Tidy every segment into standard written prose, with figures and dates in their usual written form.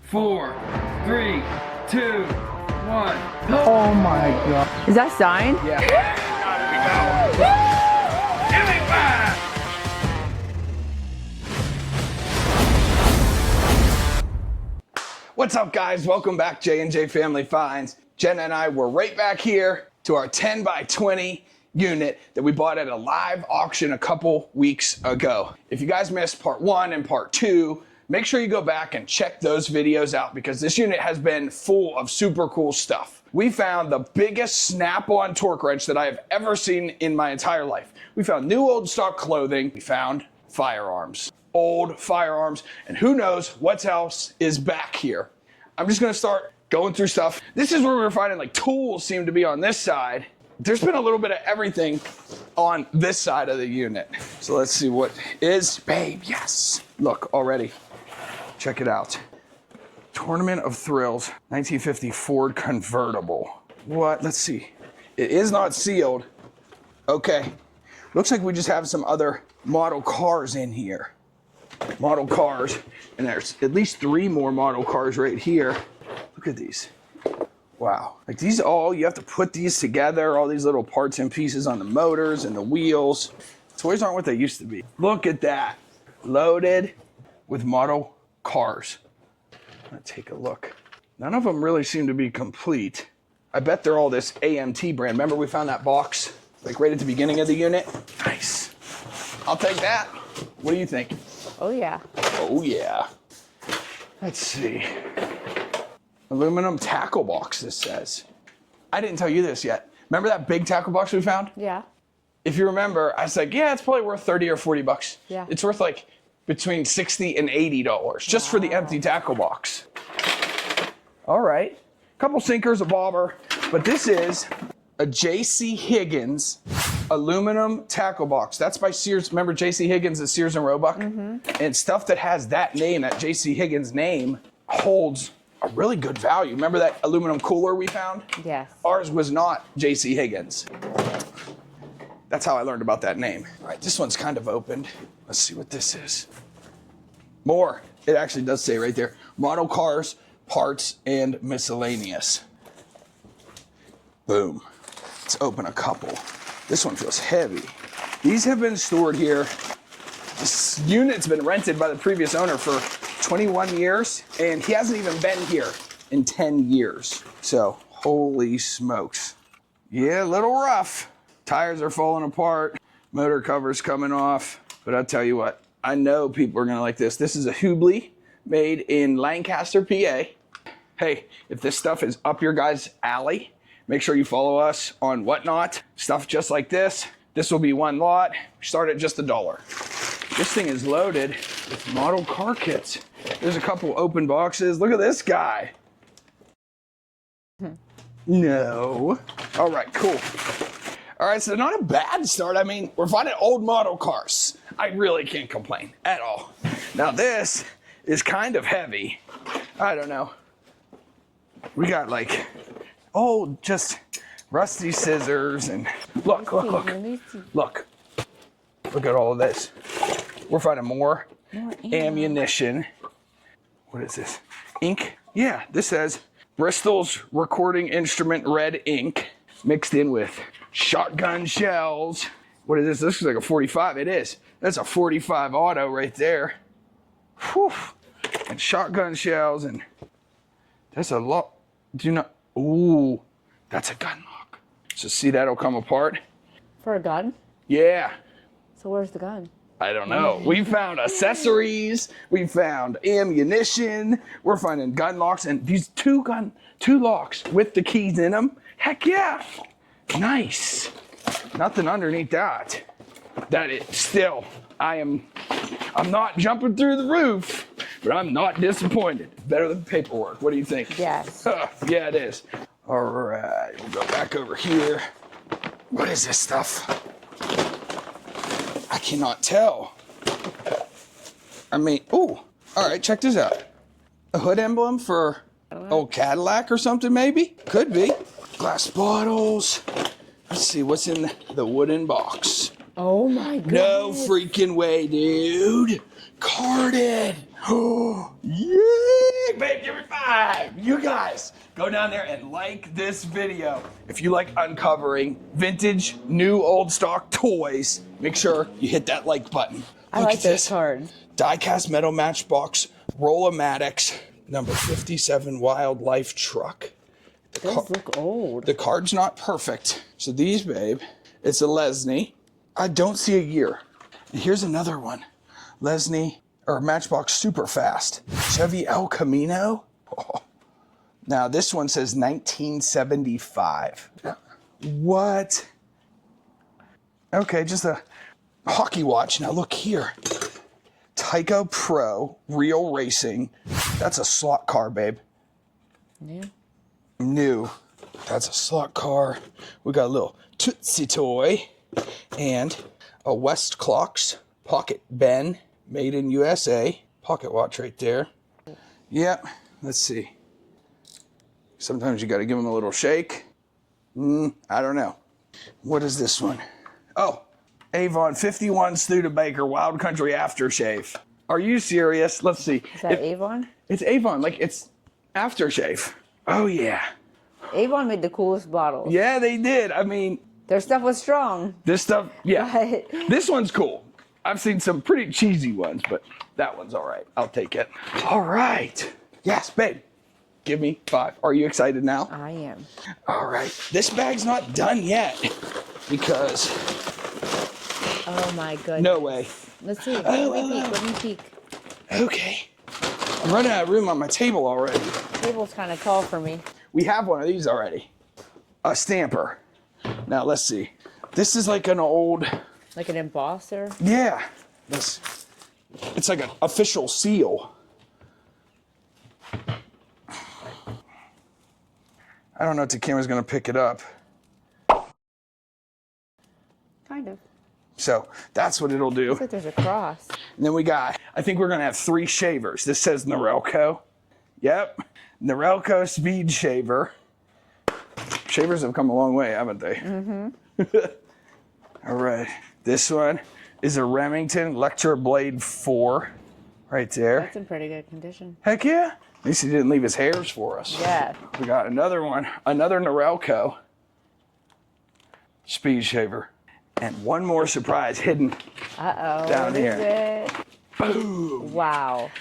4, 3, 2, 1. Oh my God. Is that sign? Yeah. We go. Give me back. What's up, guys? Welcome back, J&J Family Finds. Jenna and I were right back here to our 10 by 20 unit that we bought at a live auction a couple weeks ago. If you guys missed part 1 and part 2, make sure you go back and check those videos out because this unit has been full of super cool stuff. We found the biggest snap-on torque wrench that I have ever seen in my entire life. We found new old stock clothing. We found firearms, old firearms, and who knows what else is back here. I'm just gonna start going through stuff. This is where we were finding like tools seem to be on this side. There's been a little bit of everything on this side of the unit. So let's see what is, babe, yes. Look, already, check it out. Tournament of Thrills, 1950 Ford convertible. What, let's see. It is not sealed. Okay, looks like we just have some other model cars in here. Model cars, and there's at least 3 more model cars right here. Look at these. Wow, like these all, you have to put these together, all these little parts and pieces on the motors and the wheels. Toys aren't what they used to be. Look at that, loaded with model cars. Let's take a look. None of them really seem to be complete. I bet they're all this AMT brand. Remember we found that box, like right at the beginning of the unit? Nice, I'll take that. What do you think? Oh yeah. Oh yeah. Let's see. Aluminum tackle box, this says. I didn't tell you this yet. Remember that big tackle box we found? Yeah. If you remember, I was like, yeah, it's probably worth 30 or 40 bucks. Yeah. It's worth like between 60 and $80 just for the empty tackle box. All right, couple sinkers, a bobber, but this is a J.C. Higgins aluminum tackle box. That's by Sears. Remember J.C. Higgins at Sears and Roebuck? Mm-hmm. And stuff that has that name, that J.C. Higgins name, holds a really good value. Remember that aluminum cooler we found? Yes. Ours was not J.C. Higgins. That's how I learned about that name. All right, this one's kind of opened. Let's see what this is. More. It actually does say right there, model cars, parts, and miscellaneous. Boom. Let's open a couple. This one feels heavy. These have been stored here. This unit's been rented by the previous owner for 21 years, and he hasn't even been here in 10 years. So, holy smokes. Yeah, a little rough. Tires are falling apart. Motor cover's coming off. But I'll tell you what, I know people are gonna like this. This is a Hubley made in Lancaster, PA. Hey, if this stuff is up your guys' alley, make sure you follow us on Whatnot. Stuff just like this. This will be one lot. Start at just $1. This thing is loaded with model car kits. There's a couple open boxes. Look at this guy. No. All right, cool. All right, so not a bad start. I mean, we're finding old model cars. I really can't complain at all. Now this is kind of heavy. I don't know. We got like old, just rusty scissors and look. Look at all of this. We're finding more ammunition. What is this? Ink? Yeah, this says Bristol's recording instrument red ink mixed in with shotgun shells. What is this? This is like a 45. It is. That's a 45 auto right there. Whew. And shotgun shells, and that's a lot. Do you not? Ooh, that's a gun lock. So see, that'll come apart. For a gun? Yeah. So where's the gun? I don't know. We found accessories. We found ammunition. We're finding gun locks, and these two locks with the keys in them. Heck yeah. Nice. Nothing underneath that. That is still, I'm not jumping through the roof, but I'm not disappointed. Better than paperwork. What do you think? Yes. Yeah, it is. All right, we'll go back over here. What is this stuff? I cannot tell. I mean, ooh, all right, check this out. A hood emblem for old Cadillac or something, maybe? Could be. Glass bottles. Let's see what's in the wooden box. Oh my god. No freaking way, dude. Carded. Oh, yeah, babe, give it. time. You guys, go down there and like this video. If you like uncovering vintage, new, old stock toys, make sure you hit that like button. I Look like at those this. cards. Die-cast metal Matchbox, Roll-O-Matics, number 57 Wildlife truck. Those look old. The card's not perfect. So these, babe, it's a Lesney. I don't see a year. And here's another one. Lesney, or Matchbox Super Fast. Chevy El Camino. Oh. Now this one says 1975. What? Okay, just a hockey watch. Now look here. Tyco Pro, Real Racing. That's a slot car, babe. Yeah. New. That's a slot car. We got a little Tootsie toy and a West Clocks Pocket Ben, made in USA. Pocket watch right there. Yep. Let's see. Sometimes you got to give them a little shake. I don't know. What is this one? Oh, Avon 51 Studebaker Wild Country Aftershave. Are you serious? Let's see. Is that Avon? It's Avon, like it's aftershave. Oh yeah. Avon made the coolest bottles. Yeah, they did. I mean, Their stuff was strong. this stuff, yeah. But This one's cool. I've seen some pretty cheesy ones, but that one's all right. I'll take it. All right. Yes, babe. Give me 5. Are you excited now? I am. All right. This bag's not done yet because Oh my goodness. no way. Let's see. Let me peek. Okay. I'm running out of room on my table already. Table's kind of tall for me. We have one of these already. A stamper. Now let's see. This is like an old, Like an embosser. yeah. It's like an official seal. I don't know if the camera's gonna pick it up. Kind of. So that's what it'll do. Looks like there's a cross. And then we got, I think we're gonna have 3 shavers. This says Norelco. Yep. Norelco Speed Shaver. Shavers have come a long way, haven't they? Mm-hmm. All right. This one is a Remington Lecture Blade 4. Right there. That's in pretty good condition. Heck yeah. At least he didn't leave his hairs for us. Yeah. We got another one, another Norelco Speed Shaver. And one more surprise hidden Uh-oh. down what here. is it? Boom. Wow.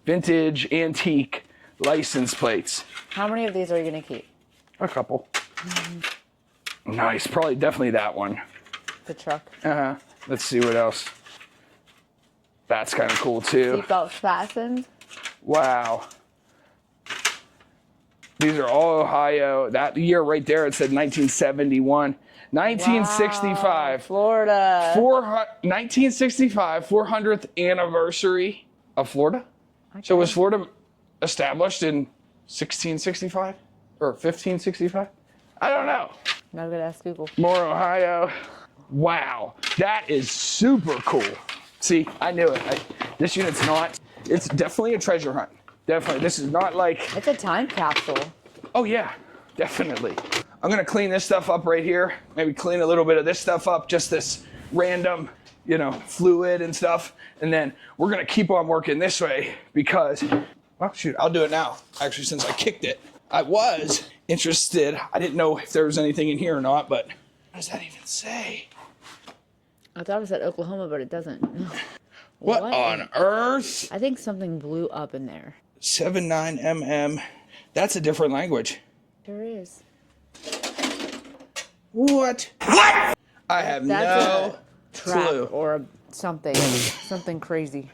Vintage antique license plates. How many of these are you going to keep? A couple. Nice. Probably definitely that one. The truck. Let's see what else. That's kind of cool too. Seatbelt fastened. Wow. These are all Ohio. That year right there, it said 1971. 1965. Wow, Florida. 1965, 400th anniversary of Florida. Okay. So was Florida established in 1665 or 1565? I don't know. Now I'm going to ask Google. More Ohio. Wow, that is super cool. See, I knew it. This unit's not, it's definitely a treasure hunt. Definitely. This is not like, It's a time capsule. oh yeah, definitely. I'm gonna clean this stuff up right here. Maybe clean a little bit of this stuff up, just this random, fluid and stuff. And then we're gonna keep on working this way because, well, shoot, I'll do it now. Actually, since I kicked it. I was interested. I didn't know if there was anything in here or not, but what does that even say? I thought it said Oklahoma, but it doesn't. What on earth? I think something blew up in there. 79mm. That's a different language. Sure is. What? What? I have That's no a trap clue. or something crazy.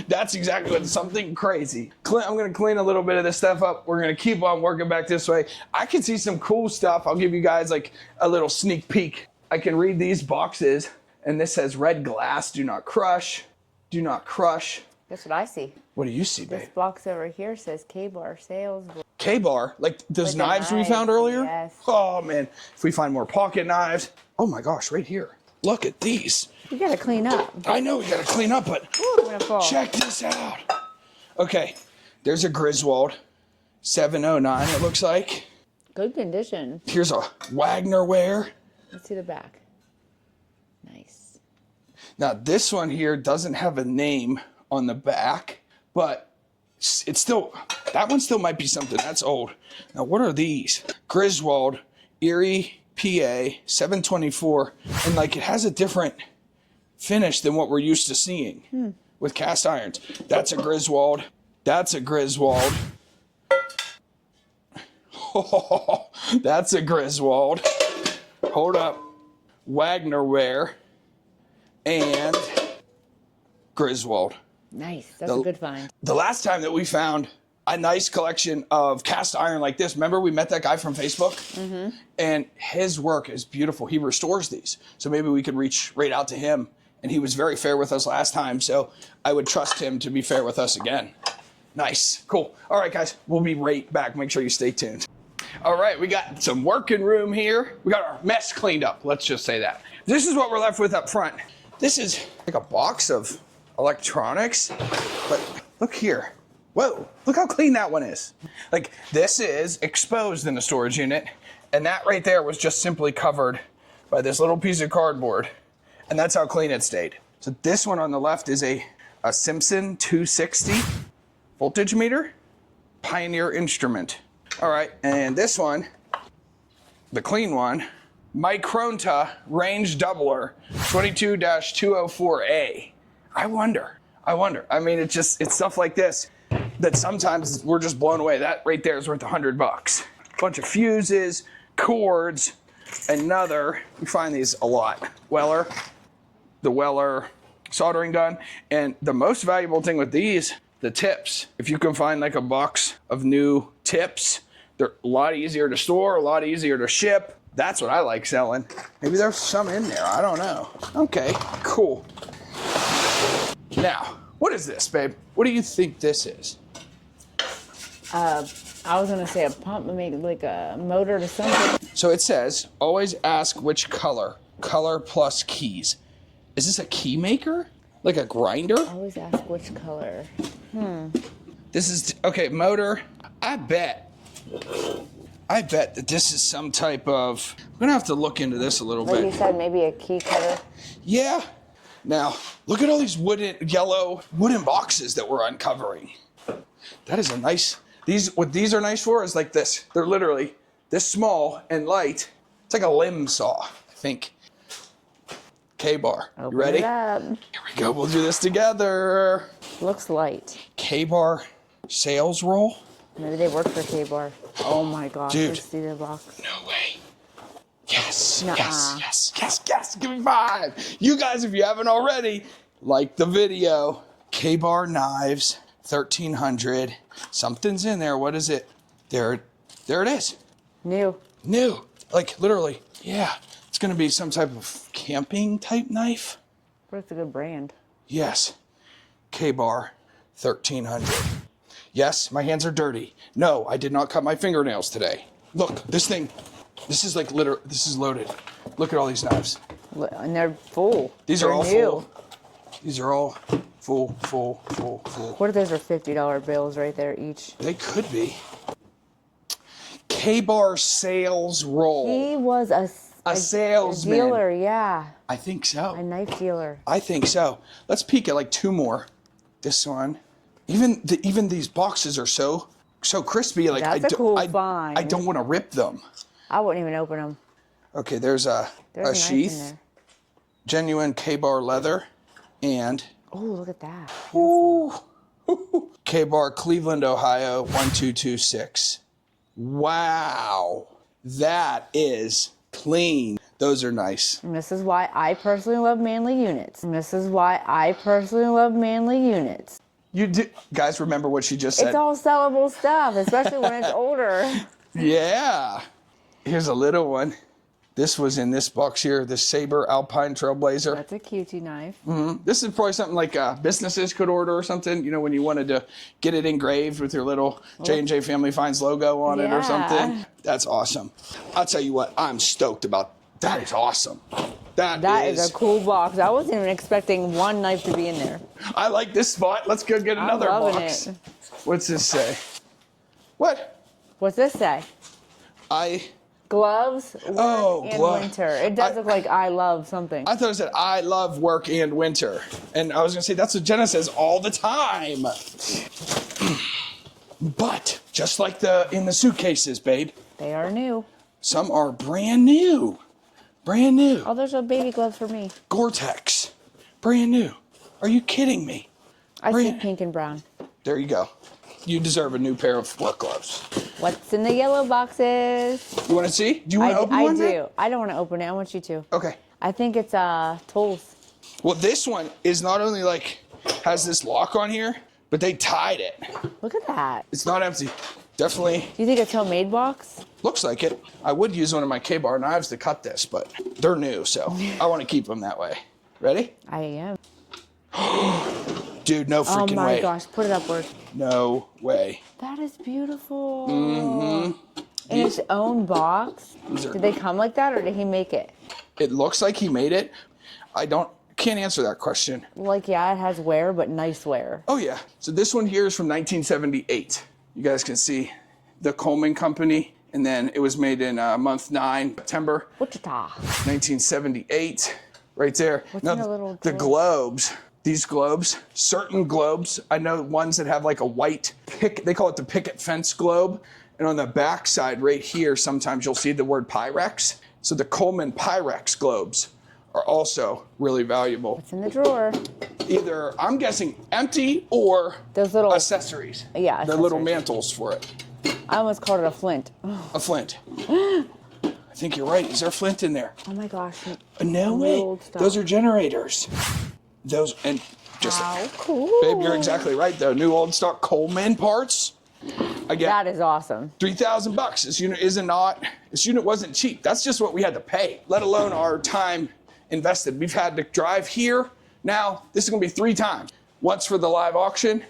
That's exactly what, something crazy. I'm gonna clean a little bit of this stuff up. We're gonna keep on working back this way. I can see some cool stuff. I'll give you guys like a little sneak peek. I can read these boxes and this says red glass, do not crush, do not crush. Guess what I see? What do you see, This babe? box over here says K-Bar sales. K-bar, like those Like the knives we knives, found earlier? yes. Oh man, if we find more pocket knives. Oh my gosh, right here. Look at these. You gotta clean up. I know we gotta clean up, but Ooh, I'm gonna fall. check this out. Okay, there's a Griswold 709, it looks like. Good condition. Here's a Wagner ware. Let's see the back. Nice. Now this one here doesn't have a name on the back, but it's still, That one still might be something. That's old. Now, what are these? Griswold, Erie, PA, 724. And like it has a different finish than what we're used to seeing with cast irons. That's a Griswold. That's a Griswold. Oh, that's a Griswold. Hold up. Wagnerware and Griswold. Nice. That's a good find. The last time that we found a nice collection of cast iron like this, remember we met that guy from Facebook? Mm-hmm. And his work is beautiful. He restores these. So maybe we could reach right out to him. And he was very fair with us last time, so I would trust him to be fair with us again. Nice. Cool. All right, guys. We'll be right back. Make sure you stay tuned. All right, we got some working room here. We got our mess cleaned up. Let's just say that. This is what we're left with up front. This is like a box of electronics, but look here. Whoa, look how clean that one is. Like, this is exposed in the storage unit, and that right there was just simply covered by this little piece of cardboard, and that's how clean it stayed. So this one on the left is a Simpson 260 voltage meter, Pioneer instrument. All right, and this one, the clean one, Micronta range doubler 22-204A. I wonder. I mean, it's stuff like this that sometimes we're just blown away. That right there is worth $100. Bunch of fuses, cords, another, we find these a lot. The Weller soldering gun. And the most valuable thing with these, the tips. If you can find like a box of new tips, they're a lot easier to store, a lot easier to ship. That's what I like selling. Maybe there's some in there, I don't know. Okay, cool. Now, what is this, babe? What do you think this is? I was gonna say a pump, maybe like a motor to something. So it says, always ask which color. Color plus keys. Is this a key maker? Like a grinder? Always ask which color. This is, okay, motor. I bet that this is some type of, I'm gonna have to look into this a little Like bit. you said, maybe a key cutter. Yeah. Now, look at all these yellow wooden boxes that we're uncovering. That is a nice, what these are nice for is like this. They're literally this small and light. It's like a limb saw, I think. K-bar. You ready? Open it up. Here we go. We'll do this together. Looks light. K-bar sales roll. Maybe they work for K-bar. Oh my gosh. Dude. Let's see the box. No way. Yes, Nuh-uh. yes. Give me 5. You guys, if you haven't already, like the video. K-bar knives, 1300. Something's in there. What is it? There it is. New. Like literally. Yeah. It's gonna be some type of camping type knife. But it's a good brand. Yes. K-bar, 1300. Yes, my hands are dirty. No, I did not cut my fingernails today. Look, this thing. This is like this is loaded. Look at all these knives. And they're full. These are all full. These are all full. What if those are $50 bills right there each? They could be. K-bar sales roll. He was a salesman. A dealer, yeah. I think so. A knife dealer. I think so. Let's peek at like 2 more. This one. Even these boxes are so crispy. Like That's a cool find. I don't want to rip them. I wouldn't even open them. Okay, there's a There's a sheath. knife in there. Genuine K-bar leather, and Oh, look at that. ooh, K-bar Cleveland, Ohio 1226. Wow, that is clean. Those are nice. And this is why I personally love manly units. You do, guys. Remember what she just said? It's all sellable stuff, especially when it's older. Yeah. Here's a little one. This was in this box here, the Saber Alpine Trailblazer. That's a cutie knife. This is probably something like businesses could order or something, you know, when you wanted to get it engraved with your little J&J Family Finds logo on it or something. That's awesome. I'll tell you what, I'm stoked about. That is awesome. That is a cool box. I wasn't even expecting one knife to be in there. I like this spot. Let's go get another I'm loving box. it. What's this say? What? What's this say? Gloves, work, and winter. It does look like I love something. I thought it said, I love work and winter. And I was going to say, that's what Jenna says all the time. But just like in the suitcases, babe, They are new. some are brand new. Brand new. Oh, there's a baby glove for me. Gore-Tex. Brand new. Are you kidding me? I see pink and brown. There you go. You deserve a new pair of work gloves. What's in the yellow boxes? You want to see? Do you want to open one? I do. Then? I don't want to open it. I want you to. Okay. I think it's tools. Well, this one is not only like has this lock on here, but they tied it. Look at that. It's not empty. Definitely Do you think it's homemade box? looks like it. I would use one of my K-bar knives to cut this, but they're new, so I want to keep them that way. Ready? I am. Dude, no freaking way. Oh my gosh, put it upward. No way. That is beautiful. In its own box. Did they come like that or did he make it? It looks like he made it. Can't answer that question. Like, yeah, it has wear, but nice wear. Oh yeah. So this one here is from 1978. You guys can see the Coleman company, and then it was made in month 9, September, Wichita. 1978, right there. What's Now, in a little the glove? globes, these globes, certain globes, I know ones that have like a white they call it the picket fence globe, and on the back side right here, sometimes you'll see the word Pyrex. So the Coleman Pyrex globes are also really valuable. It's in the drawer. Either, I'm guessing, empty or Those little accessories. Yeah, The little accessories. mantles for it. I almost called it a flint. A flint. I think you're right. Is there a flint in there? Oh my gosh. No Old way. stuff. Those are generators. Those, and just, How cool. babe, you're exactly right though. New old stock Coleman parts. Again, That is awesome. $3,000. This unit wasn't cheap. That's just what we had to pay, let alone our time invested. We've had to drive here. Now, this is gonna be 3 times. Once for the live auction,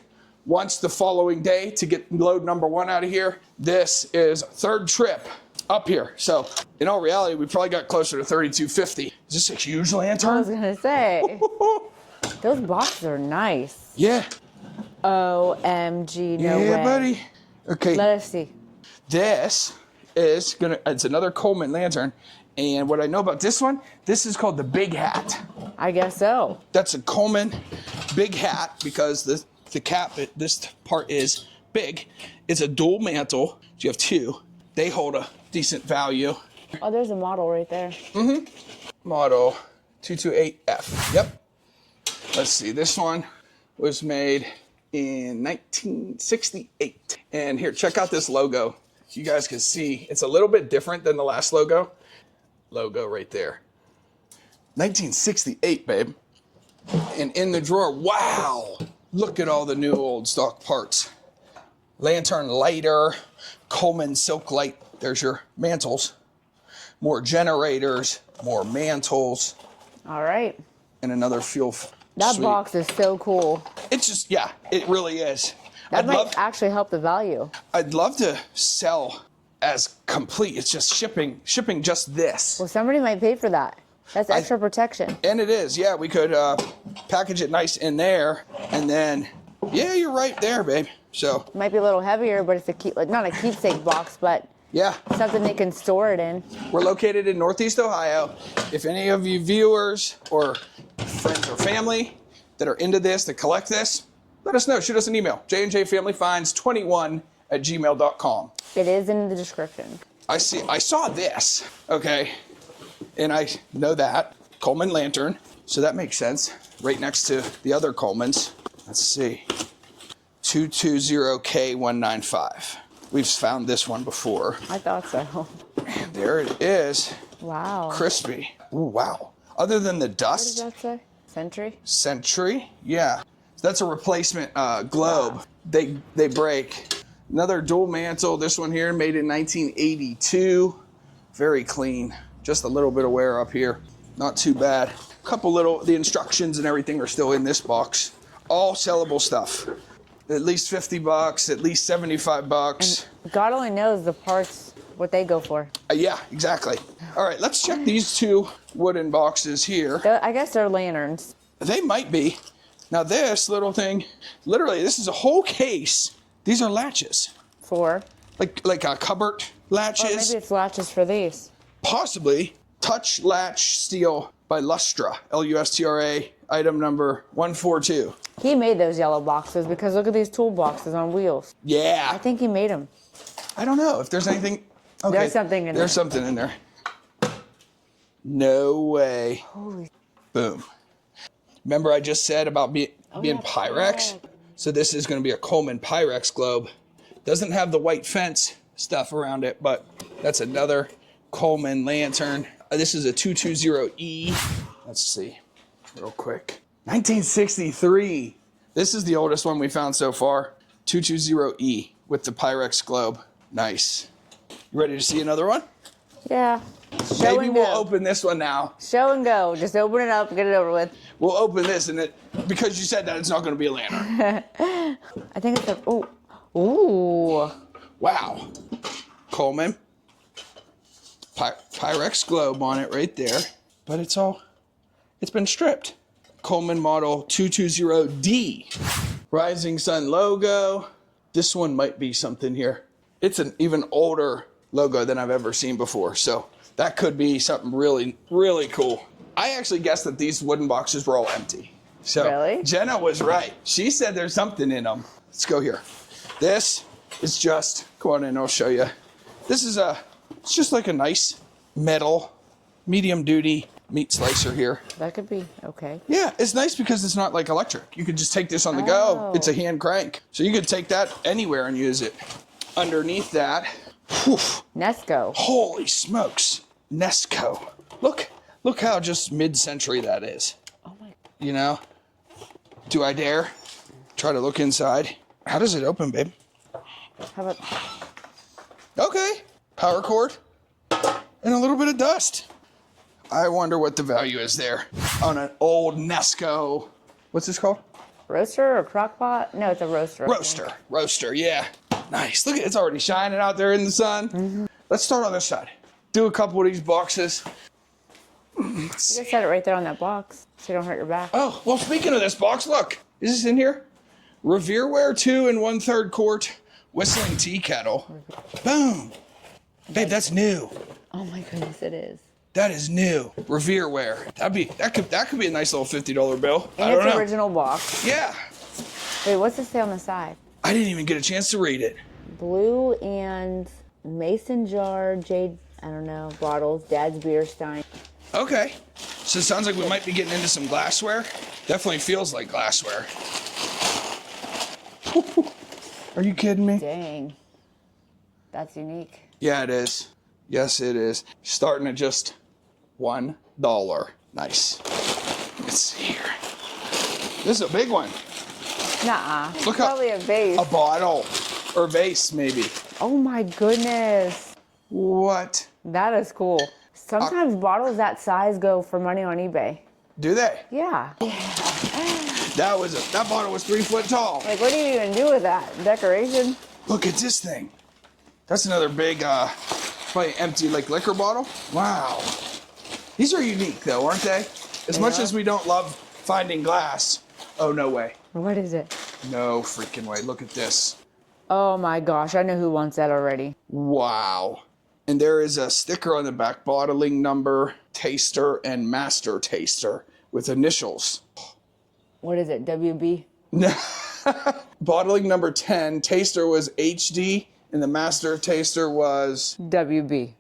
once the following day to get load number 1 out of here. This is 3rd trip up here. So in all reality, we probably got closer to $3,250. Is this a huge I was lantern? gonna say. Those boxes are nice. Yeah. OMG, no way. Yeah, buddy. Okay. Let us see. This is it's another Coleman lantern. And what I know about this one, this is called the Big Hat. I guess so. That's a Coleman Big Hat because the cap, this part is big. It's a dual mantle. You have 2. They hold a decent value. Oh, there's a model right there. Model 228F. Yep. Let's see. This one was made in 1968. And here, check out this logo. You guys can see it's a little bit different than the last logo. Logo right there. 1968, babe. And in the drawer, wow, look at all the new old stock parts. Lantern lighter, Coleman silk light. There's your mantles. More generators, more mantles, All right. and another fuel That suite. box is so cool. It's just, yeah, it really is. That might actually help the value. I'd love to sell as complete. It's just shipping just this. Well, somebody might pay for that. That's extra protection. And it is, yeah, we could package it nice in there, and then, yeah, you're right there, babe. So, It might be a little heavier, but it's not a keepsake box, but yeah, something they can store it in. we're located in Northeast Ohio. If any of you viewers or friends or family that are into this, that collect this, let us know. Shoot us an email, jnjfamilyfinds21@gmail.com. It is in the description. I saw this, okay, and I know that Coleman lantern, so that makes sense. Right next to the other Colemans. Let's see, 220K195. We've found this one before. I thought so. There it is, Wow. crispy. Ooh, wow. Other than the What does dust, that say? Century? Century, yeah. That's a replacement globe. They break. Another dual mantle. This one here made in 1982. Very clean. Just a little bit of wear up here. Not too bad. The instructions and everything are still in this box. All sellable stuff. At least $50, at least $75. God only knows the parts, what they go for. Yeah, exactly. All right, let's check these 2 wooden boxes here. I guess they're lanterns. They might be. Now this little thing, literally, this is a whole case. These are latches, For? like cupboard Or latches. maybe it's latches for these. Possibly. Touch latch steel by Lustra, Lustra, item number 142. He made those yellow boxes because look at these toolboxes on wheels. Yeah. I think he made them. I don't know if there's anything. Okay. There's something in there. There's something in there. No way. Holy. Boom. Remember I just said about being Pyrex? So this is going to be a Coleman Pyrex globe. Doesn't have the white fence stuff around it, but that's another Coleman lantern. This is a 220E. Let's see real quick. 1963. This is the oldest one we found so far. 220E with the Pyrex globe. Nice. You ready to see another one? Yeah. Maybe we'll open this one now. Show and go. Just open it up and get it over with. We'll open this and because you said that it's not going to be a lantern. I think it's a, ooh. Wow. Coleman. Pyrex globe on it right there. But it's been stripped. Coleman model 220D. Rising Sun logo. This one might be something here. It's an even older logo than I've ever seen before. So that could be something really, really cool. I actually guessed that these wooden boxes were all empty. So really? Jenna was right. She said there's something in them. Let's go here. This is just, go on in, I'll show you. This is it's just like a nice metal, medium duty meat slicer here. That could be okay. Yeah, it's nice because it's not like electric. You could just take this on the go. It's a hand crank. So you could take that anywhere and use it. Underneath that, whew, Nesco. holy smokes, Nesco. Look how just mid-century that is. Oh my. You know? Do I dare try to look inside? How does it open, babe? How about? Okay, power cord and a little bit of dust. I wonder what the value is there on an old Nesco. What's this called? Roaster or crock pot? No, it's a roaster. Roaster, yeah. Nice. Look, it's already shining out there in the sun. Mm-hmm. Let's start on this side. Do a couple of these boxes. You just set it right there on that box so you don't hurt your back. Oh, well, speaking of this box, look. Is this in here? Revereware 2 1/3 quart whistling tea kettle. Boom. Babe, that's new. Oh my goodness, it is. That is new. Revereware. That could be a nice little $50 bill. And I don't it's know. original box. Yeah. Wait, what's it say on the side? I didn't even get a chance to read it. Blue and mason jar, jade, I don't know, bottles, dad's beer stein. Okay. So it sounds like we might be getting into some glassware. Definitely feels like glassware. Are you kidding me? Dang. That's unique. Yeah, it is. Yes, it is. Starting at just $1. Nice. Let's see here. This is a big one. Nuh-uh. Look how, probably a vase. A bottle or vase, maybe. Oh my goodness. What? That is cool. Sometimes bottles that size go for money on eBay. Do they? Yeah. That bottle was 3 foot tall. Like, what do you even do with that? Decoration? Look at this thing. That's another big, probably empty like liquor bottle. Wow. These are unique though, aren't they? As much as we don't love finding glass. Oh, no way. What is it? No freaking way. Look at this. Oh my gosh, I know who wants that already. Wow. And there is a sticker on the back, bottling number, taster, and master taster with initials. What is it, WB? Bottling number 10, taster was HD, and the master taster was WB.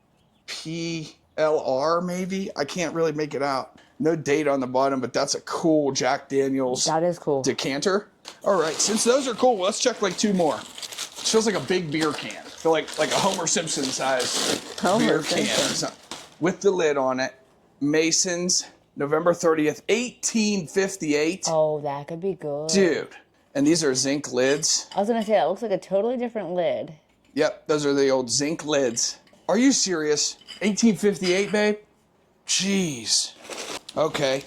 PLR, maybe? I can't really make it out. No date on the bottom, but that's a cool Jack Daniels That is cool. decanter. All right, since those are cool, let's check like 2 more. It feels like a big beer can. I feel like a Homer Simpson size beer can or something. With the lid on it. Masons, November 30th, 1858. Oh, that could be good. Dude. And these are zinc lids. I was gonna say, that looks like a totally different lid. Yep, those are the old zinc lids. Are you serious? 1858, babe? Jeez. Okay.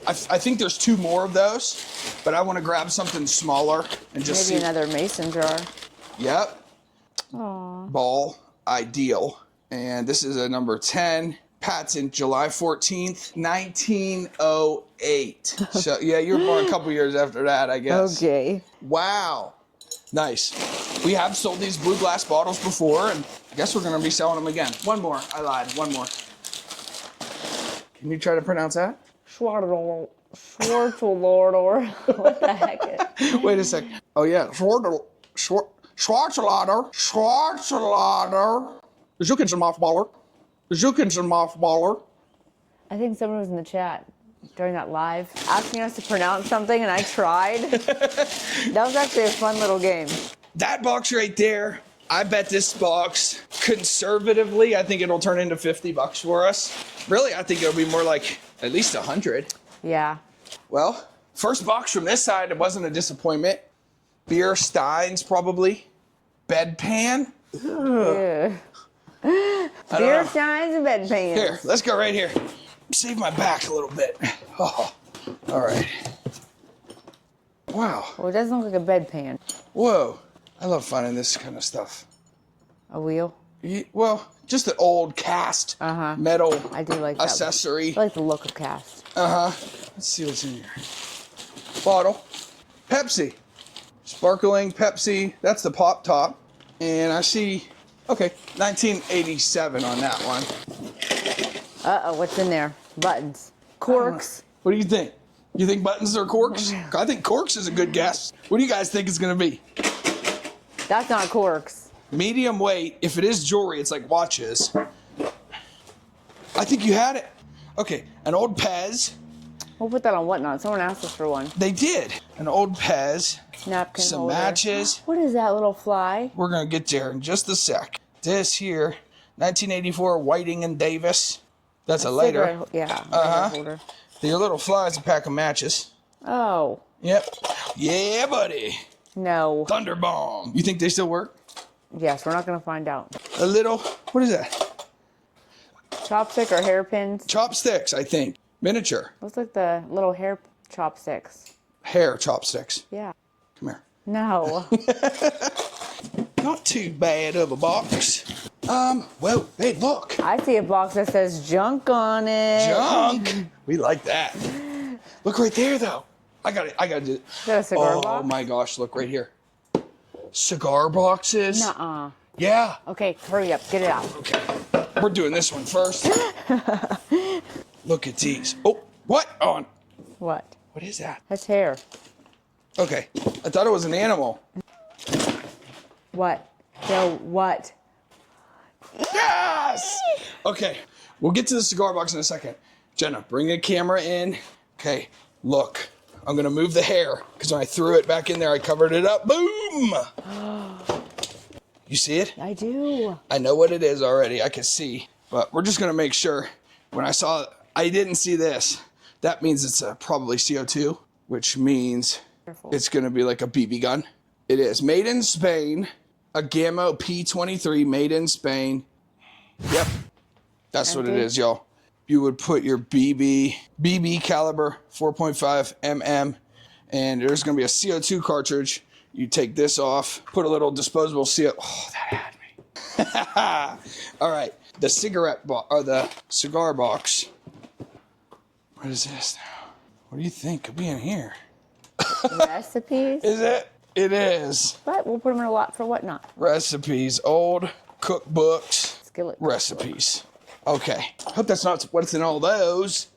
I think there's 2 more of those, but I want to grab something smaller and just Maybe see. another mason jar. Yep. Aww. Ball ideal. And this is a number 10. Patent July 14th, 1908. So yeah, you were born a couple years after that, I guess. Okay. Wow. Nice. We have sold these blue glass bottles before, and I guess we're going to be selling them again. One more. I lied. One more. Can you try to pronounce that? Schwarzwalder. What the heck is Wait a sec. Oh yeah, Schwarzwalder. Zuckensenmoffballer. I think someone was in the chat during that live asking us to pronounce something, and I tried. That was actually a fun little game. That box right there, I bet this box, conservatively, I think it'll turn into $50 for us. Really, I think it'll be more like at least 100. Yeah. Well, first box from this side, it wasn't a disappointment. Beer Steins, probably. Bedpan. Beer steins and bedpans. Here, let's go right here. Save my back a little bit. Oh, all right. Wow. Well, it doesn't look like a bedpan. Whoa. I love finding this kind of stuff. A wheel? Well, just an old cast metal I do like that. accessory. I like the look of cast. Let's see what's in here. Bottle. Pepsi. Sparkling Pepsi. That's the pop top. And I see, okay, 1987 on that one. Uh-oh, what's in there? Buttons. Corks. What do you think? You think buttons are corks? I think corks is a good guess. What do you guys think it's going to be? That's not corks. Medium weight. If it is jewelry, it's like watches. I think you had it. Okay, an old Pez. We'll put that on Whatnot. Someone asked us for one. They did. An old Pez. Napkin Some holder. matches. What is that little fly? We're going to get there in just a sec. This here, 1984 Whiting and Davis. That's a lighter. Cigarette, yeah. Holder. Your little fly is a pack of matches. Oh. Yep. Yeah, buddy. No. Thunder Bomb. You think they still work? Yes, we're not going to find out. A little, what is that? Chopstick or hairpins? Chopsticks, I think. Miniature. Looks like the little hair chopsticks. Hair chopsticks. Yeah. Come here. No. Not too bad of a box. Well, hey, look. I see a box that says junk on it. Junk. We like that. Look right there, though. I got to do it. Is that a cigar box? Oh my gosh, look right here. Cigar boxes. Nuh-uh. Yeah. Okay, hurry up. Get it out. Okay. We're doing this one first. Look at these. Oh, what? Oh, What? what is that? That's hair. Okay. I thought it was an animal. What? Yo, what? Yes! Okay. We'll get to the cigar box in a second. Jenna, bring the camera in. Okay. Look. I'm going to move the hair because when I threw it back in there, I covered it up. Boom! You see it? I do. I know what it is already. I can see. But we're just going to make sure. When I saw it, I didn't see this. That means it's probably CO2, which means it's going to be like a BB gun. It is. Made in Spain. A Gamma P23 made in Spain. Yep. That's what it is, y'all. You would put your BB caliber 4.5 mm, and there's going to be a CO2 cartridge. You take this off, put a little disposable CO. Oh, that had me. All right, the the cigar box. What is this now? What do you think could be in here? Recipes? Is it? It is. But we'll put them in a lot for Whatnot. Recipes, old cookbooks, Skillet. recipes. Okay, hope that's not what's in all those.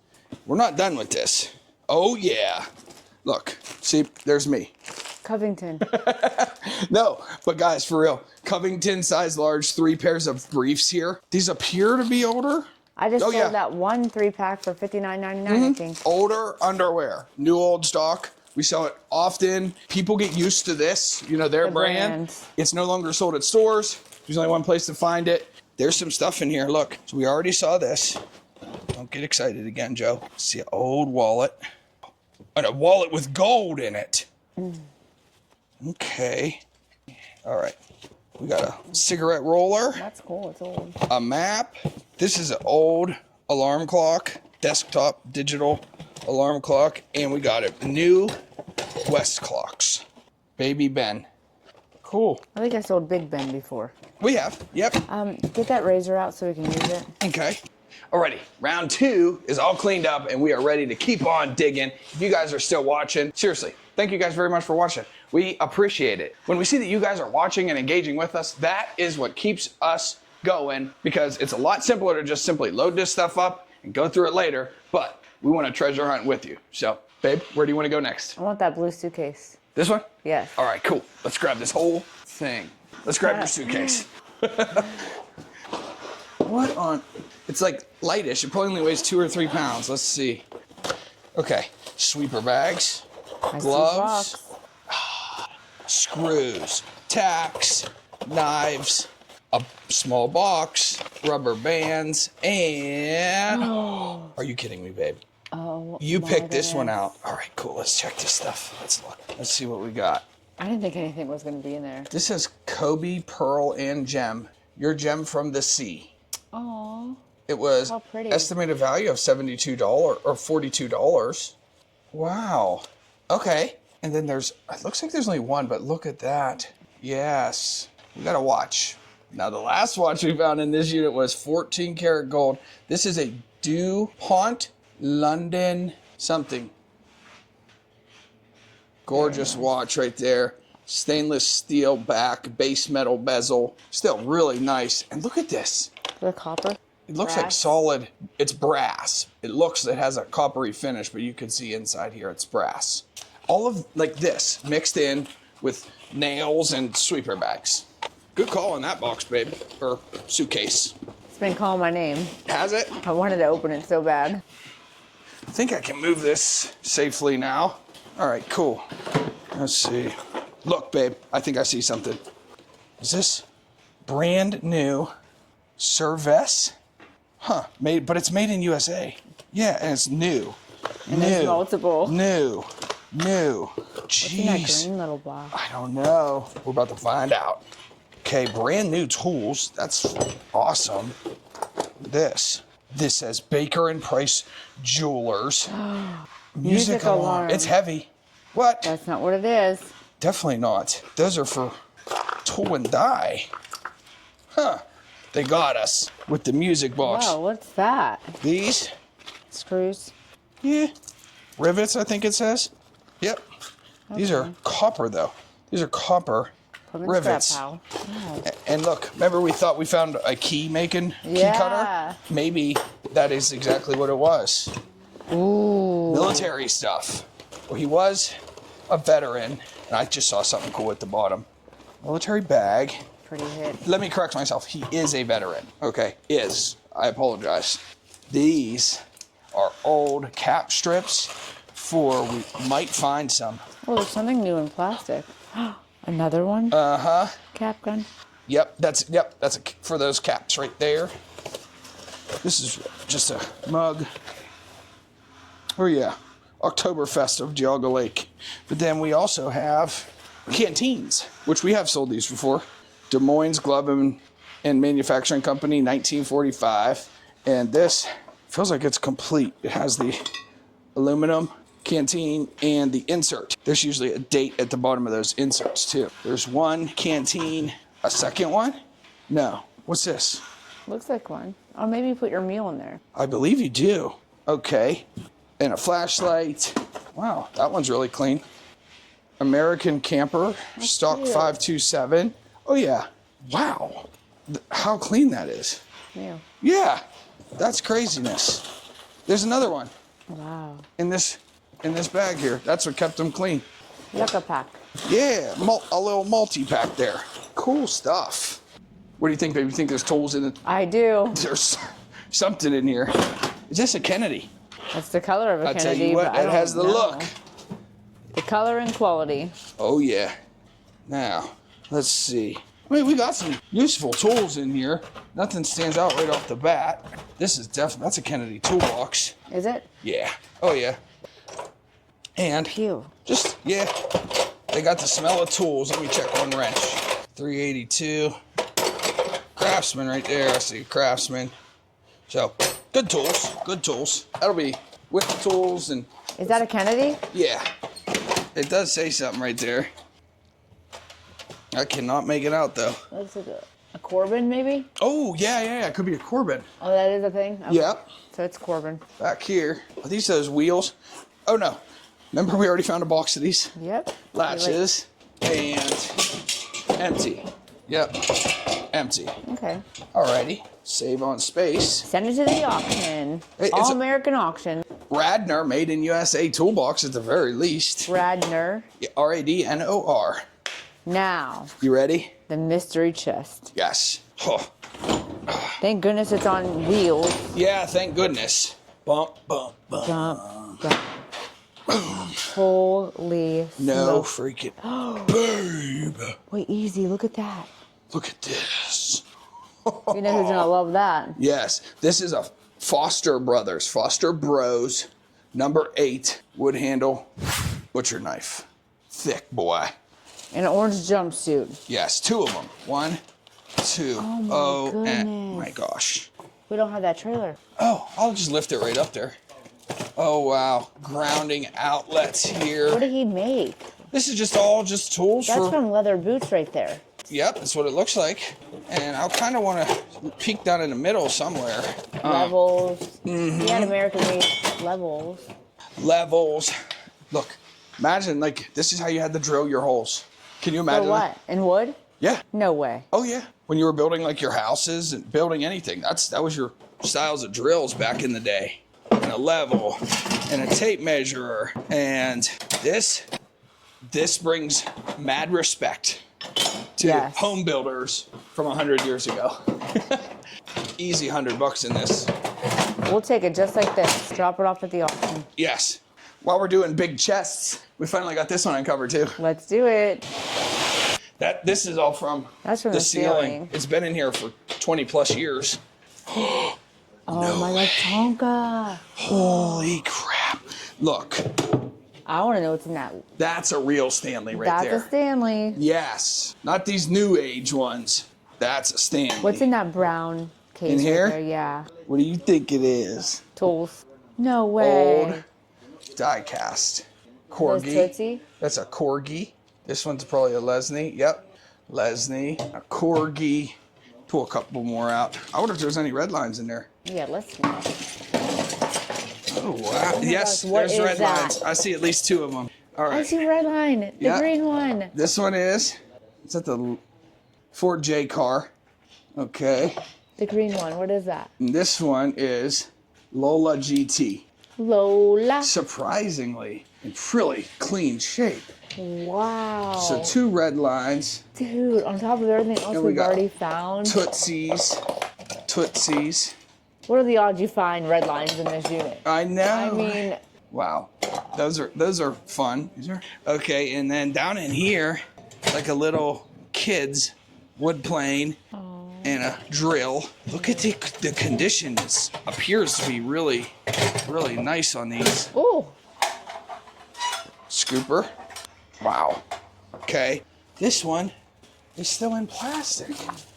We're not done with this. Oh yeah. Look, see, there's me. Covington. No, but guys, for real, Covington size large, 3 pairs of briefs here. These appear to be older. I just sold that one 3-pack for $59.99, I think. Older underwear, new old stock. We sell it often. People get used to this, you know, their brand. It's no longer sold at stores. There's only one place to find it. There's some stuff in here. Look, so we already saw this. Don't get excited again, Joe. See an old wallet. And a wallet with gold in it. Okay. All right. We got a cigarette roller. That's cool. It's old. A map. This is an old alarm clock. Desktop digital alarm clock. And we got a new West clocks. Baby Ben. Cool. I think I sold Big Ben before. We have. Yep. Get that razor out so we can use it. Okay. Alrighty, round 2 is all cleaned up and we are ready to keep on digging. If you guys are still watching, seriously, thank you guys very much for watching. We appreciate it. When we see that you guys are watching and engaging with us, that is what keeps us going because it's a lot simpler to just simply load this stuff up and go through it later, but we want to treasure hunt with you. So, babe, where do you want to go next? I want that blue suitcase. This one? Yes. All right, cool. Let's grab this whole thing. Let's grab your suitcase. What on? It's like lightish. It probably only weighs 2 or 3 pounds. Let's see. Okay, sweeper bags, gloves, screws, tacks, knives, a small box, rubber bands, and are you kidding me, babe? Oh, you picked this one out. All right, cool. Let's check this stuff. Let's look. Let's see what we got. I didn't think anything was going to be in there. This says Kobe, Pearl, and Gem. Your gem from the sea. Oh. It was How pretty. estimated value of $72 or $42. Wow. Okay. And then it looks like there's only one, but look at that. Yes. We got a watch. Now, the last watch we found in this unit was 14 karat gold. This is a DuPont London something. Gorgeous watch right there. Stainless steel back, base metal bezel. Still really nice. And look at this. The copper? It looks like solid. It's brass. It has a coppery finish, but you can see inside here it's brass. All of like this mixed in with nails and sweeper bags. Good call on that box, babe, or suitcase. It's been calling my name. Has it? I wanted to open it so bad. I think I can move this safely now. All right, cool. Let's see. Look, babe, I think I see something. Is this brand new Cervez? Huh, but it's made in USA. Yeah, and it's new. And there's multiple. New. What's in that Jeez. green little box? I don't know. We're about to find out. Okay, brand new tools. That's awesome. This says Baker and Price Jewelers. Music alarm. It's heavy. What? That's not what it is. Definitely not. Those are for tool and die. Huh. They got us with the music box. Wow, what's that? These? Screws. Yeah. Rivets, I think it says. Yep. These are copper, though. These are copper rivets. Yeah. And look, remember we thought we found a key cutter? Maybe that is exactly what it was. Ooh. Military stuff. Well, he was a veteran, and I just saw something cool at the bottom. Military bag. Pretty hit. Let me correct myself. He is a veteran. Okay, is. I apologize. These are old cap strips we might find some. Oh, there's something new in plastic. Another one? Uh-huh. Cap gun. That's for those caps right there. This is just a mug. Oh yeah, Oktoberfest of Geauga Lake. But then we also have canteens, which we have sold these before. Des Moines Glove and Manufacturing Company, 1945. And this feels like it's complete. It has the aluminum canteen and the insert. There's usually a date at the bottom of those inserts too. There's one canteen, a second one? No. What's this? Looks like one. Oh, maybe you put your meal in there. I believe you do. Okay. And a flashlight. Wow, that one's really clean. American Camper, stock 527. Oh yeah. Wow. How clean that is. Yeah. Yeah. That's craziness. There's another one. Wow. In this bag here. That's what kept them clean. Yucca pack. Yeah, a little multi-pack there. Cool stuff. What do you think, baby? You think there's tools in it? I do. There's something in here. Is this a Kennedy? That's the color of a I Kennedy. tell you what, but it has the look. The color and quality. Oh yeah. Now, let's see. I mean, we got some useful tools in here. Nothing stands out right off the bat. This is that's a Kennedy toolbox. Is it? Yeah. Oh yeah. And Phew. yeah. They got the smell of tools. Let me check one wrench. 382. Craftsman right there. I see Craftsman. So, good tools. Good tools. That'll be with the tools and... Is that a Kennedy? Yeah. It does say something right there. I cannot make it out, though. Looks like a Corbin, maybe? Oh, yeah. It could be a Corbin. Oh, that is a thing? Okay. Yep. So it's Corbin. Back here. Are these those wheels? Oh, no. Remember we already found a box of these? Yep. Latches. And empty. Yep. empty. Okay. Alrighty, save on space. Send it to the auction. It's All a- American auction. Radnor, made in USA toolbox at the very least. Radnor. Radnor. Now, You ready? the mystery chest. Yes. Oh. Thank goodness it's on wheels. Yeah, thank goodness. Bump, bump, bump. Jump, jump. Holy No smokes. freaking babe. Wait, easy. Look at that. Look at this. You know who's gonna love that? Yes, this is a Foster Bros, number 8 wood handle butcher knife. Thick boy. An orange jumpsuit. Yes, 2 of them. 1, 2. Oh my and goodness. my gosh. We don't have that trailer. Oh, I'll just lift it right up there. Oh wow, grounding outlets What here. did he make? This is just all just tools That's for. from leather boots right there. Yep, that's what it looks like. And I'll kind of want to peek down in the middle somewhere. Levels. He had American made levels. Levels. Look, imagine like this is how you had to drill your holes. Can you imagine? For what? In wood? Yeah. No way. Oh yeah. When you were building like your houses and building anything, that was your styles of drills back in the day. And a level, and a tape measure, and this brings mad respect to Yes. home builders from 100 years ago. Easy $100 in this. We'll take it just like this. Drop it off at the auction. Yes. While we're doing big chests, we finally got this one uncovered too. Let's do it. This is all from That's from the ceiling. It's been in here for 20 plus years. Oh my God, Tonka. Holy crap. Look, I want to know what's in that. that's a real Stanley right That's there. a Stanley. Yes, not these new age ones. That's a Stanley. What's in that brown case In right here? there? Yeah. What do you think it is? Tools. No way. Old die cast. Those Corgi. Tootsie? That's a Corgi. This one's probably a Lesney. Yep. Lesney. A Corgi. Pull a couple more out. I wonder if there's any red lines in there. Yeah, let's see. Oh, wow. Yes, gosh, what there's is red that? lines. I see at least 2 of them. All I right. see red line. The Yeah. green one. This one is, it's at the Ford J car. Okay. The green one. What is that? And this one is Lola GT. Lola. Surprisingly, in really clean shape. Wow. So 2 red lines, Dude, on top of everything else And we we've got already found. Tootsies. What are the odds you find red lines in this unit? I know. I mean, Wow. Those are fun. Okay, and then down in here, like a little kid's wood plane and a drill. Look at the condition. It appears to be really, really nice on these. ooh, Scooper. Wow. Okay. This one is still in plastic.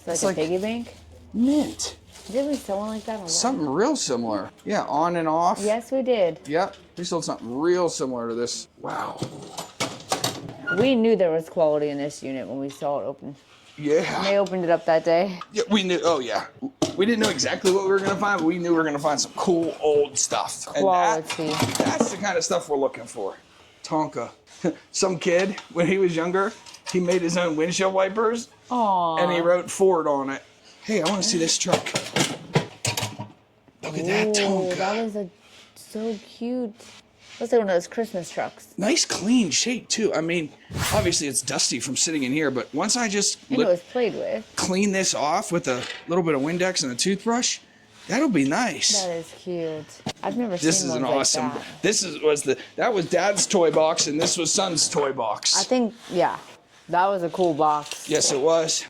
it's like a piggy bank. Mint. Did we sell one like that? Something real similar. Yeah, on and off. Yes, we did. Yep. We sold something real similar to this. Wow. We knew there was quality in this unit when we saw it open. Yeah. They opened it up that day. Yeah, we knew. Oh yeah, we didn't know exactly what we were gonna find, but we knew we were gonna find some cool old stuff. Quality. And that's the kind of stuff we're looking for. Tonka. Some kid when he was younger, he made his own windshield wipers, Aww. and he wrote Ford on it. Hey, I want to see this truck. Look at that Ooh, Tonka. that is so cute. Looks like one of those Christmas trucks. Nice clean shape too. I mean, obviously it's dusty from sitting in here, but once I just And it was played with. clean this off with a little bit of Windex and a toothbrush, that'll be nice. That is cute. I've never This seen is one an like awesome. that. That was Dad's toy box, and this was Son's toy box. I think, yeah, that was a cool box. Yes, it was.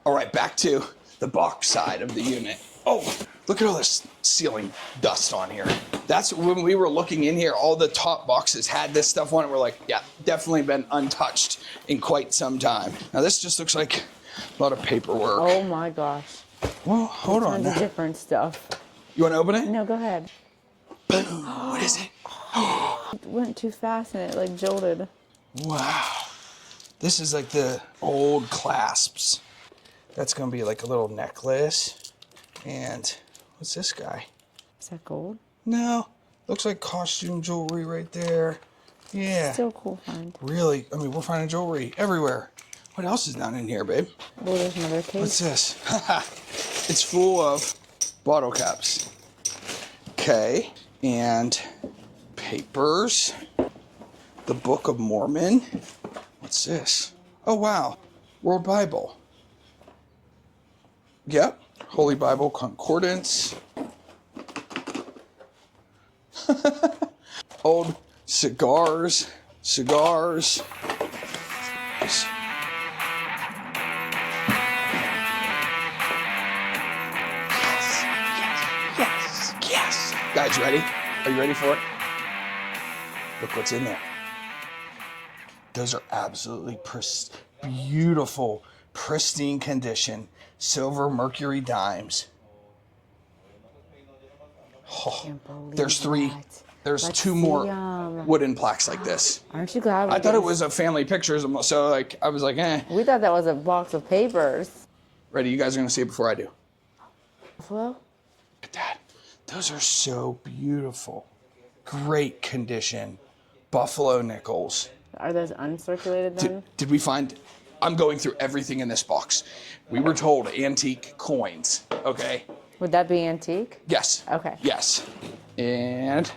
All right, back to the box side of the unit. Oh, look at all this ceiling dust on here. That's when we were looking in here. All the top boxes had this stuff on it. We're like, yeah, definitely been untouched in quite some time. Now this just looks like a lot of paperwork. Oh my gosh. Well, hold on. Tons of Now. different stuff. You want to open it? No, go ahead. Boom. What is it? It went too fast and it like jolted. Wow. This is like the old clasps. That's gonna be like a little necklace. And what's this guy? Is that gold? No, looks like costume jewelry right there. Yeah. Still cool find. Really, I mean, we're finding jewelry everywhere. What else is down in here, babe? Oh, there's another case. What's this? It's full of bottle caps. Okay, and papers. The Book of Mormon. What's this? Oh, wow. World Bible. Yep. Holy Bible Concordance. Old cigars. Cigars. Yes. Yes. Guys, ready? Are you ready for it? Look what's in there. Those are absolutely beautiful, pristine condition, silver mercury dimes. Oh, there's three. There's two more wooden plaques like this. Aren't you glad? I thought it was a family pictures, so like I was like, eh. We thought that was a box of papers. Ready? You guys are gonna see it before I do. Well, Look at that. Those are so beautiful. Great condition. Buffalo nickels. are those uncirculated then? Did we find? I'm going through everything in this box. We were told antique coins. Okay. Would that be antique? Yes. Okay. Yes. And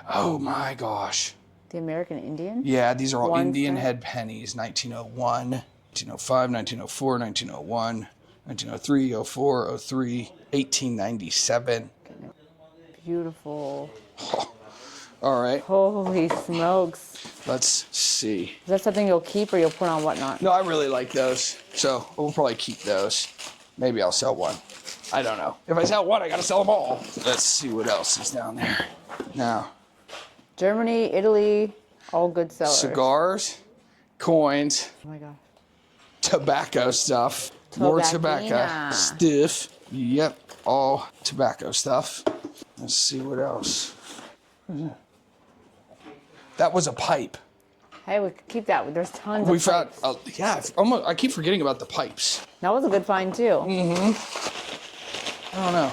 oh my gosh. The American Indian? Yeah, these are all 1 Indian cent? head pennies. 1901, 1905, 1904, 1901, 1903, 04, 03, 1897. Beautiful. Oh, all right. Holy smokes. Let's see. Is that something you'll keep or you'll put on whatnot? No, I really like those. So we'll probably keep those. Maybe I'll sell one. I don't know. If I sell one, I gotta sell them all. Let's see what else is down there. Now, Germany, Italy, all good sellers. cigars, coins, Oh my gosh. tobacco stuff, more tobacco Tobaccina. stuff. Yep, all tobacco stuff. Let's see what else. That was a pipe. Hey, we could keep that. There's tons We of found, pipes. yeah, almost, I keep forgetting about the pipes. That was a good find too. I don't know.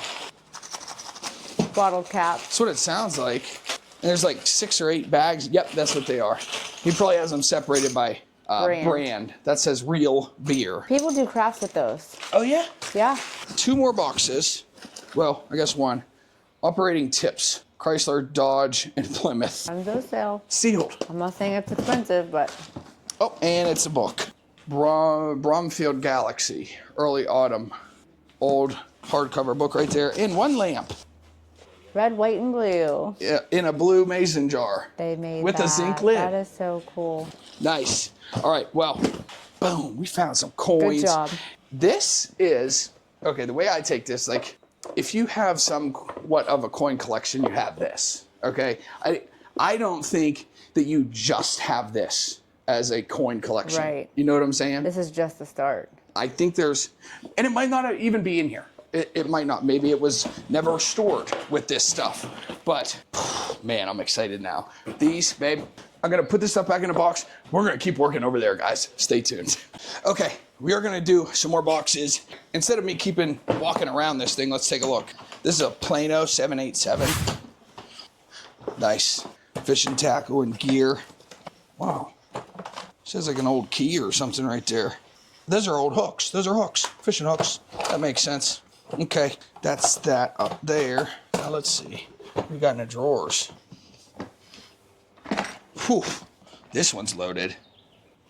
Bottle cap. That's what it sounds like. And there's like 6 or 8 bags. Yep, that's what they are. He probably has them separated by brand. That says real beer. People do crafts with those. Oh, yeah? Yeah. 2 more boxes. Well, I guess 1. Operating tips. Chrysler, Dodge, and Plymouth. On those sale. Sealed. I'm not saying it's expensive, but Oh, and it's a book. Bromfield Galaxy. Early Autumn. Old hardcover book right there. And 1 lamp. red, white, and blue. Yeah, in a blue mason jar. They made With that. a zinc lid. That is so cool. Nice. All right, well, boom, we found some coins. Good job. This is, okay, the way I take this, like, if you have somewhat of a coin collection, you have this, okay? I don't think that you just have this as a coin collection. Right. You know what I'm saying? This is just the start. I think there's, and it might not even be in here. It might not. Maybe it was never stored with this stuff. But, man, I'm excited now. These, babe, I'm going to put this stuff back in a box. We're going to keep working over there, guys. Stay tuned. Okay, we are going to do some more boxes. Instead of me walking around this thing, let's take a look. This is a Plano 787. Nice. Fishing tackle and gear. Wow. Says like an old key or something right there. Those are old hooks. Those are hooks. Fishing hooks. That makes sense. Okay, that's that up there. Now let's see. What we got in the drawers? Whew. This one's loaded.